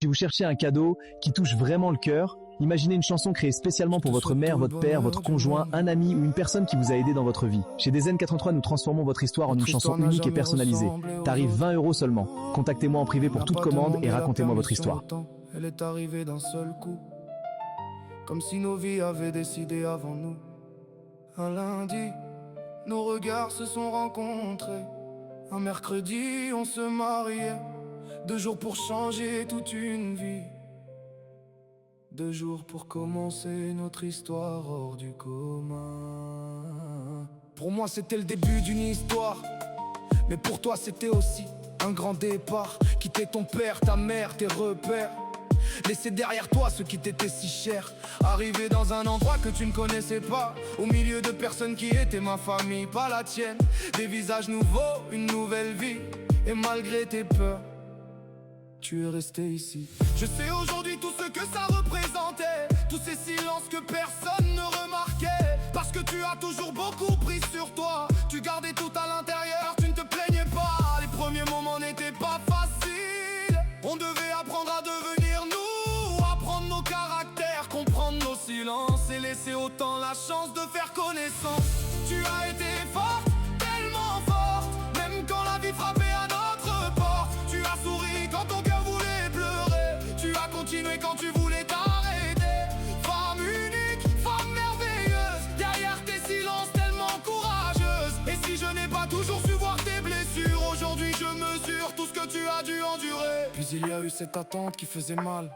Si vous cherchez un cadeau qui touche vraiment le cœur, imaginez une chanson créée spécialement pour votre mère, votre père, votre conjoint, un ami ou une personne qui vous a aidé dans votre vie. Chez DZN83, nous transformons votre histoire en une chanson unique et personnalisée. Tarif 20 € seulement. Contactez-moi en privé pour toute commande et racontez-moi votre histoire. Elle est arrivée d'un seul coup, comme si nos vies avaient décidé avant nous. Un lundi, nos regards se sont rencontrés. Un mercredi, on se mariait. 2 jours pour changer toute une vie. 2 jours pour commencer notre histoire hors du commun. Pour moi c'était le début d'une histoire, mais pour toi c'était aussi un grand départ. Quitter ton père, ta mère, tes repères, laisser derrière toi ce qui t'était si cher. Arriver dans un endroit que tu ne connaissais pas, au milieu de personnes qui étaient ma famille, pas la tienne. Des visages nouveaux, une nouvelle vie. Et malgré tes peurs, tu es resté ici. Je sais aujourd'hui tout ce que ça représentait, tous ces silences que personne ne remarquait. Parce que tu as toujours beaucoup pris sur toi, tu gardais tout à l'intérieur, tu ne te plaignais pas. Les premiers moments n'étaient pas faciles, on devait apprendre à devenir nous, apprendre nos caractères, comprendre nos silences et laisser au temps la chance de faire connaissance. Tu as été forte, tellement forte, même quand la vie frappait à notre porte. Tu as souri quand ton cœur voulait pleurer, tu as continué quand tu voulais t'arrêter. Femme unique, femme merveilleuse, derrière tes silences tellement courageuse. Et si je n'ai pas toujours su voir tes blessures, aujourd'hui je mesure tout ce que tu as dû endurer. Puis il y a eu cette attente qui faisait mal,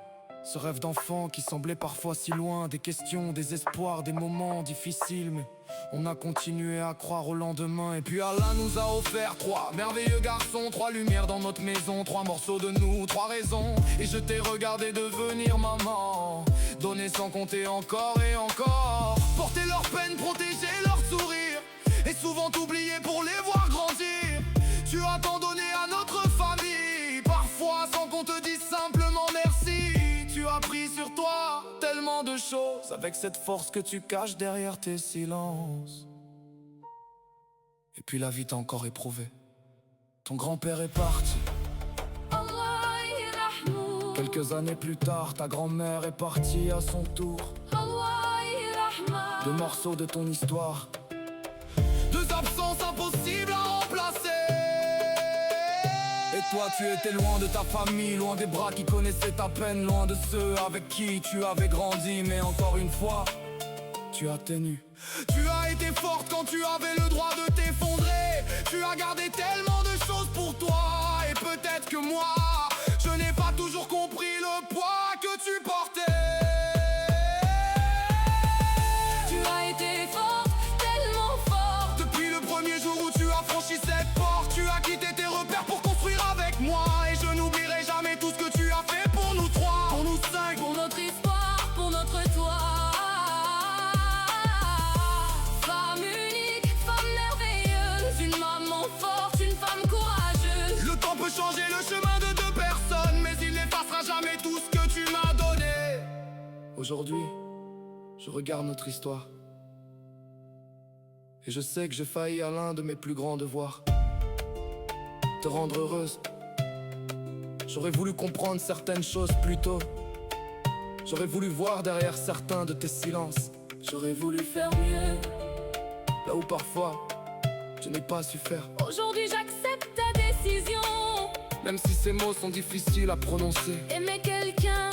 ce rêve d'enfant qui semblait parfois si loin. Des questions, des espoirs, des moments difficiles, mais on a continué à croire au lendemain. Et puis Allah nous a offert 3 merveilleux garçons, 3 lumières dans notre maison, 3 morceaux de nous, 3 raisons. Et je t'ai regardé devenir maman, donner sans compter encore et encore. Porter leur peine, protéger leur sourire, et souvent t'oublier pour les voir grandir. Tu as tant donné à notre famille, parfois sans qu'on te dise simplement merci. Tu as pris sur toi tellement de choses, avec cette force que tu caches derrière tes silences. Et puis la vie t'a encore éprouvé. Ton grand-père est parti. Quelques années plus tard, ta grand-mère est partie à son tour. 2 morceaux de ton histoire, 2 absences impossibles à remplacer. Et toi tu étais loin de ta famille, loin des bras qui connaissaient ta peine, loin de ceux avec qui tu avais grandi. Mais encore une fois, tu as tenu. Tu as été forte quand tu avais le droit de t'effondrer. Tu as gardé tellement de choses pour toi. Et peut-être que moi, je n'ai pas toujours compris le poids que tu portais. Tu as été forte, tellement forte. Depuis le premier jour où tu as franchi cette porte, tu as quitté tes repères pour construire avec moi. Et je n'oublierai jamais tout ce que tu as fait pour nous 3, pour nous 5, pour notre histoire, pour notre toit. Femme unique, femme merveilleuse, une maman forte, une femme courageuse. Le temps peut changer le chemin de 2 personnes, mais il n'effacera jamais tout ce que tu m'as donné. Aujourd'hui, je regarde notre histoire, et je sais que j'ai failli à l'un de mes plus grands devoirs, te rendre heureuse. J'aurais voulu comprendre certaines choses plus tôt. J'aurais voulu voir derrière certains de tes silences. J'aurais voulu faire mieux, là où parfois je n'ai pas su faire. Aujourd'hui j'accepte ta décision, même si ces mots sont difficiles à prononcer. aimer quelqu'un,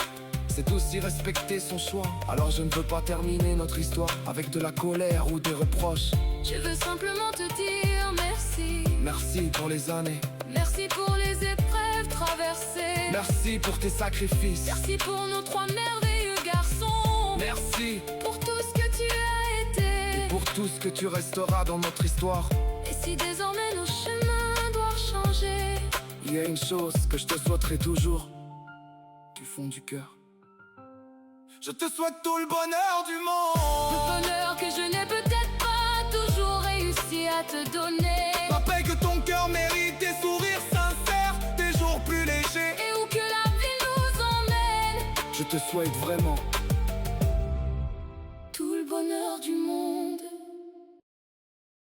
c'est aussi respecter son choix. Alors je ne veux pas terminer notre histoire avec de la colère ou des reproches. je veux simplement te dire merci. Merci pour les années, Merci pour les épreuves traversées. merci pour tes sacrifices. Merci pour nos 3 merveilleux garçons. Merci Pour tout ce que tu as été. pour tout ce que tu resteras dans notre histoire. Et si désormais nos chemins doivent changer, Il y a une chose que je te souhaiterai toujours, du fond du cœur. Je te souhaite tout le bonheur du monde. le bonheur que je n'ai peut-être pas toujours réussi à te donner. Rappelle que ton cœur mérite des sourires sincères, des jours plus légers. Et où que la vie nous emmène, Je te souhaite vraiment